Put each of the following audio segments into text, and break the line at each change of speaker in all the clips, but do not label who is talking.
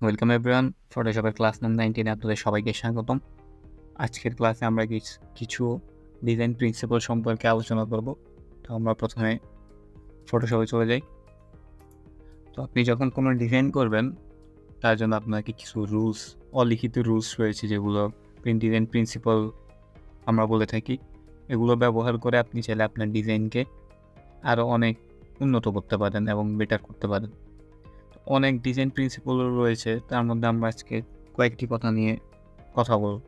Welcome everyone, ফটোশপের class number 19 আপনাদের সবাইকে স্বাগতম। আজকের ক্লাসে আমরা কিছু ডিজাইন প্রিন্সিপাল সম্পর্কে আলোচনা করব। তো আমরা প্রথমে ফটোশপে চলে যাই। তো আপনি যখন কোনো ডিজাইন করবেন তার জন্য আপনাকে কিছু অলিখিত রুলস রয়েছে, যেগুলো ডিজাইন প্রিন্সিপাল আমরা বলে থাকি। এগুলো ব্যবহার করে আপনি চাইলে আপনার ডিজাইনকে আরও অনেক উন্নত করতে পারেন এবং বেটার করতে পারেন। অনেক ডিজাইন প্রিন্সিপালও রয়েছে, তার মধ্যে আমরা আজকে কয়েকটি কথা নিয়ে কথা বলব।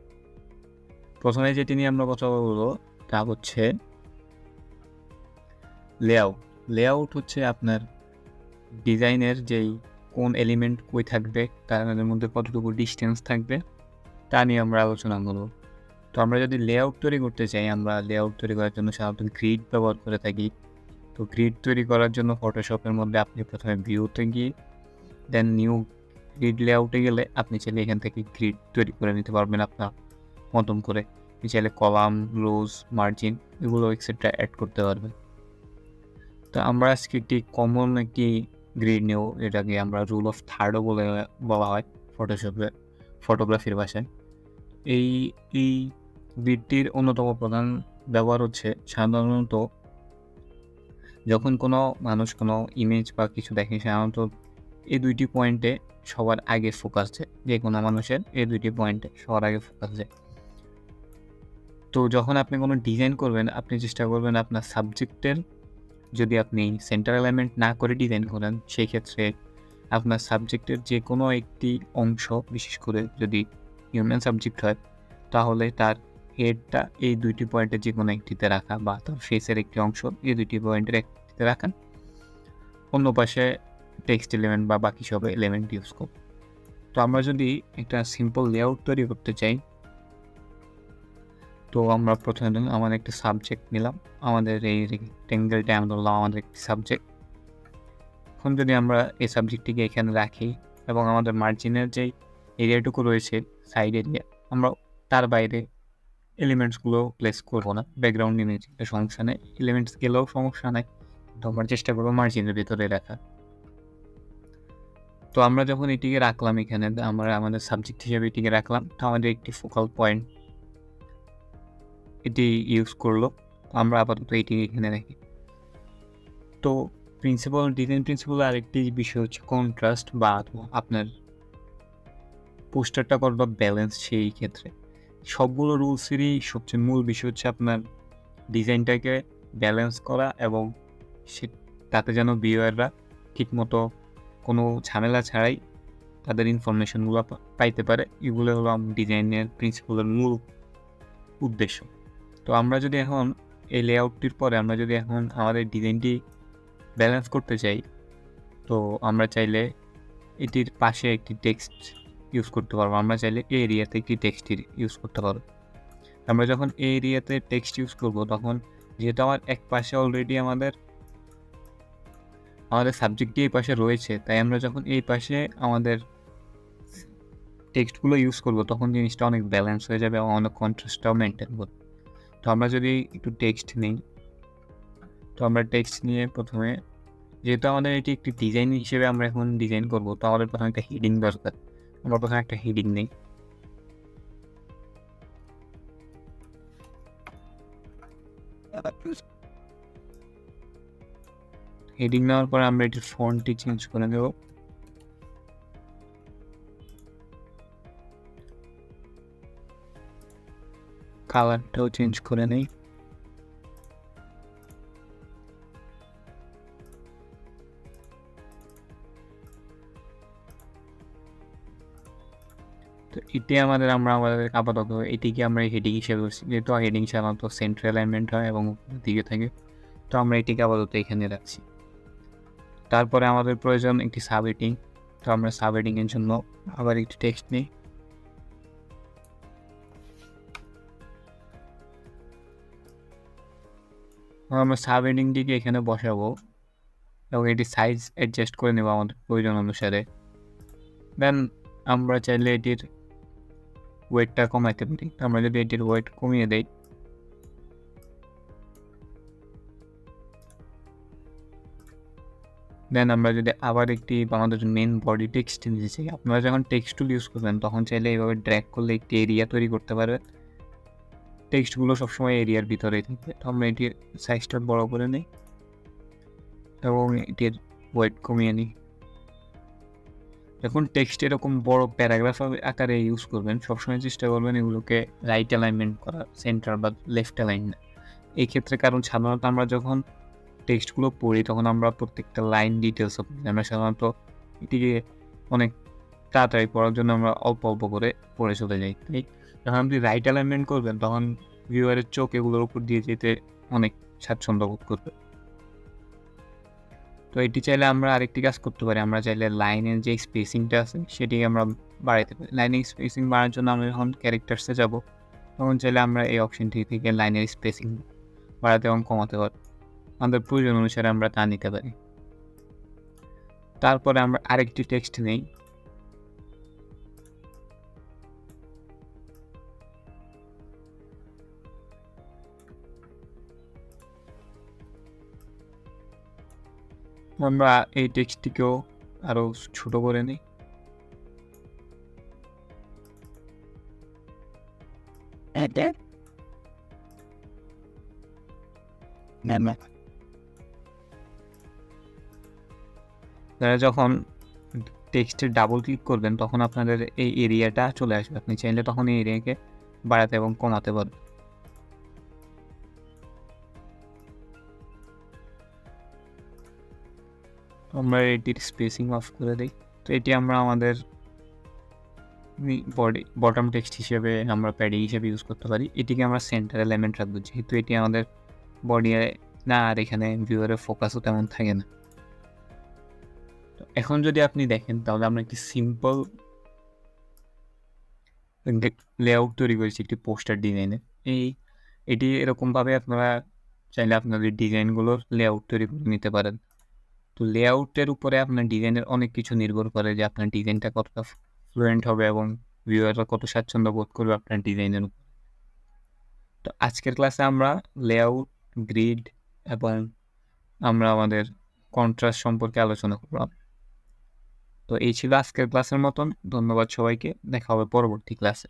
প্রথমে যেটি নিয়ে আমরা কথা বলবো তা হচ্ছে লেআউট হচ্ছে আপনার ডিজাইনের যেই কোন এলিমেন্ট কই থাকবে, তার মধ্যে কতটুকু ডিস্টেন্স থাকবে তা নিয়ে আমরা আলোচনা করব। তো আমরা যদি লেআউট তৈরি করতে চাই, আমরা লেআউট তৈরি করার জন্য সাধারণত গ্রিড ব্যবহার করে থাকি। তো গ্রিড তৈরি করার জন্য ফটোশপের মধ্যে আপনি প্রথমে ভিউতে গিয়ে দেন নিউ গ্রিড লেআউটে গেলে আপনি চাইলে এখান থেকে গ্রিড তৈরি করে নিতে পারবেন আপনার মতন করে। আপনি চাইলে কলাম, রোজ, মার্জিন এগুলো এক্সেট্রা অ্যাড করতে পারবেন। তো আমরা আজকে একটি কমন গ্রিড নেব, এটাকে আমরা রুল অফ থার্ডও বলা হয় ফটোগ্রাফির ভাষায়। এই গ্রিডটির অন্যতম প্রধান ব্যবহার হচ্ছে সাধারণত যখন কোনো মানুষ কোনো ইমেজ বা কিছু দেখে, সাধারণত এই দুইটি পয়েন্টে সবার আগে ফোকাস যায়। যে কোনো মানুষের এই দুইটি পয়েন্টে সবার আগে ফোকাস যায়। তো যখন আপনি কোনো ডিজাইন করবেন, আপনি চেষ্টা করবেন আপনার সাবজেক্টের, যদি আপনি সেন্টার এলিমেন্ট না করে ডিজাইন করেন, সেই ক্ষেত্রে আপনার সাবজেক্টের যে কোনো একটি অংশ, বিশেষ করে যদি হিউম্যান সাবজেক্ট হয়, তাহলে তার হেডটা এই দুইটি পয়েন্টের যে কোনো একটিতে রাখা, বা তার ফেসের একটি অংশ এই দুইটি পয়েন্টের একটিতে রাখান, অন্য পাশে টেক্সট এলিমেন্ট বা বাকি সব এলিমেন্ট ইউজ করব। তো আমরা যদি একটা সিম্পল লেআউট তৈরি করতে চাই, তো আমরা প্রথমে আমাদের একটা সাবজেক্ট নিলাম, আমাদের এই রেক্টেঙ্গেলটা আমরা ধরলাম আমাদের একটি সাবজেক্ট। এখন যদি আমরা এই সাবজেক্টটিকে এখানে রাখি এবং আমাদের মার্জিনের যেই এরিয়াটুকু রয়েছে সাইড এরিয়া, আমরা তার বাইরে এলিমেন্টসগুলো প্লেস করবো না। ব্যাকগ্রাউন্ড ইমেজ সমস্যা নেই, এলিমেন্টস গেলেও সমস্যা নেই, তো আমরা চেষ্টা করবো মার্জিনের ভিতরে রাখা। তো আমরা যখন এটিকে রাখলাম, এখানে আমরা আমাদের সাবজেক্ট হিসেবে এটিকে রাখলাম, তো আমাদের একটি ফোকাল পয়েন্ট এটি ইউজ করলো। আমরা আপাতত এটিকে এখানে রাখি। তো ডিজাইন প্রিন্সিপাল আরেকটি বিষয় হচ্ছে কন্ট্রাস্ট, বা আপনার পোস্টারটা কতটা ব্যালেন্স। সেই ক্ষেত্রে সবগুলো রুলসেরই সবচেয়ে মূল বিষয় হচ্ছে আপনার ডিজাইনটাকে ব্যালেন্স করা, এবং তাতে যেন ভিউয়াররা ঠিকমতো কোনো ঝামেলা ছাড়াই তাদের ইনফরমেশনগুলো পাইতে পারে। এগুলো হলো ডিজাইনের প্রিন্সিপালের মূল উদ্দেশ্য। তো আমরা যদি এখন এই লেআউটটির পরে আমরা যদি এখন আমাদের ডিজাইনটি ব্যালেন্স করতে চাই, তো আমরা চাইলে এটির পাশে একটি টেক্সট ইউজ করতে পারবো। আমরা চাইলে এই এরিয়াতে একটি টেক্সট ইউজ করতে পারবো। আমরা যখন এই এরিয়াতে টেক্সট ইউজ করব, তখন যেহেতু আমার এক পাশে অলরেডি আমাদের সাবজেক্টটি এই পাশে রয়েছে, তাই আমরা যখন এই পাশে আমাদের টেক্সটগুলো ইউজ করব, তখন জিনিসটা অনেক ব্যালেন্স হয়ে যাবে এবং অনেক কন্ট্রাস্টটাও মেনটেন করবে। তো আমরা যদি একটু টেক্সট নিই, তো আমরা টেক্সট নিয়ে প্রথমে, যেহেতু আমাদের এটি একটি ডিজাইন হিসেবে আমরা এখন ডিজাইন করব, তো আমাদের প্রথমে একটা হেডিং দরকার। আমরা প্রথমে একটা হেডিং নিই। হেডিং নেওয়ার পরে আমরা এটির ফন্টটি চেঞ্জ করে দেব। কালারটাও চেঞ্জ করে নেই। তো এটি আমরা আমাদের আপাতত এটিকে আমরা হেডিং হিসেবে, যেহেতু হেডিং সাধারণত সেন্ট্রাল অ্যালাইনমেন্ট হয় এবং দিকে থাকে, তো আমরা এটিকে আপাতত এখানে রাখছি। তারপরে আমাদের প্রয়োজন একটি সাব হেডিং। তো আমরা সাব হেডিংয়ের জন্য আবার একটি টেক্সট নিই। আমরা সাব হেডিংটিকে এখানে বসাবো এবং এটি সাইজ অ্যাডজাস্ট করে নেব আমাদের প্রয়োজন অনুসারে। দেন আমরা চাইলে এটির ওয়েটটা কমাইতে পারি। আমরা যদি এটির ওয়েট কমিয়ে দেই, দেন আমরা যদি আবার একটি আমাদের মেন বডি টেক্সট নিতে চাই, আপনারা যখন টেক্সট টুল ইউজ করবেন তখন চাইলে এইভাবে ড্র্যাগ করলে একটি এরিয়া তৈরি করতে পারবেন। টেক্সটগুলো সবসময় এরিয়ার ভিতরেই থাকবে। তো আমরা এটির সাইজটা বড় করে নিই এবং এটির ওয়েট কমিয়ে নিই। যখন টেক্সট এরকম বড় প্যারাগ্রাফ আকারে ইউজ করবেন, সবসময় চেষ্টা করবেন এগুলোকে রাইট অ্যালাইনমেন্ট করা, সেন্টার বা লেফট অ্যালাইন না। এই ক্ষেত্রে কারণ সাধারণত আমরা যখন টেক্সটগুলো পড়ি তখন আমরা প্রত্যেকটা লাইন ডিটেলস আমরা সাধারণত এটিকে অনেক তাড়াতাড়ি পড়ার জন্য আমরা অল্প অল্প করে পড়ে চলে যাই। তাই যখন আপনি রাইট অ্যালাইনমেন্ট করবেন তখন ভিউয়ারের চোখ এগুলোর উপর দিয়ে যেতে অনেক স্বাচ্ছন্দ্য বোধ করবে। তো এটি চাইলে আমরা আরেকটি কাজ করতে পারি, আমরা চাইলে লাইনের যে স্পেসিংটা আছে সেটিকে আমরা বাড়াইতে পারি। লাইনের স্পেসিং বাড়ানোর জন্য আমরা যখন ক্যারেক্টার্সে যাব তখন চাইলে আমরা এই অপশনটি থেকে লাইনের স্পেসিং বাড়াতে এবং কমাতে পারি। আমাদের প্রয়োজন অনুসারে আমরা তা নিতে পারি। তারপরে আমরা আরেকটি টেক্সট নেই। আমরা এই টেক্সটটিকেও আরও ছোট করে নিই। আপনারা যখন টেক্সটে ডাবল ক্লিক করবেন তখন আপনাদের এই এরিয়াটা চলে আসবে। আপনি চাইলে তখন এই এরিয়াকে বাড়াতে এবং কমাতে পারবেন। আমরা এটির স্পেসিং অফ করে দিই। তো এটি আমরা আমাদের বটম টেক্সট হিসেবে আমরা প্যাডিং হিসেবে ইউজ করতে পারি। এটিকে আমরা সেন্টার এলিমেন্ট রাখবো, যেহেতু এটি আমাদের বডি না, আর এখানে ভিউয়ারের ফোকাসও তেমন থাকে না। এখন যদি আপনি দেখেন তাহলে আমরা একটি সিম্পল লেআউট তৈরি করেছি একটি পোস্টার ডিজাইনে। এটি এরকমভাবে আপনারা চাইলে আপনাদের ডিজাইনগুলোর লেআউট তৈরি করে নিতে পারেন। তো লেআউটের উপরে আপনার ডিজাইনের অনেক কিছু নির্ভর করে যে আপনার ডিজাইনটা কতটা ফ্লুয়েন্ট হবে এবং ভিউয়াররা কত স্বাচ্ছন্দ্য বোধ করবে আপনার ডিজাইনের উপর। তো আজকের ক্লাসে আমরা লেআউট, গ্রিড এবং আমরা আমাদের কন্ট্রাস্ট সম্পর্কে আলোচনা করলাম। তো এই ছিল আজকের ক্লাসের মতন। ধন্যবাদ সবাইকে, দেখা হবে পরবর্তী ক্লাসে।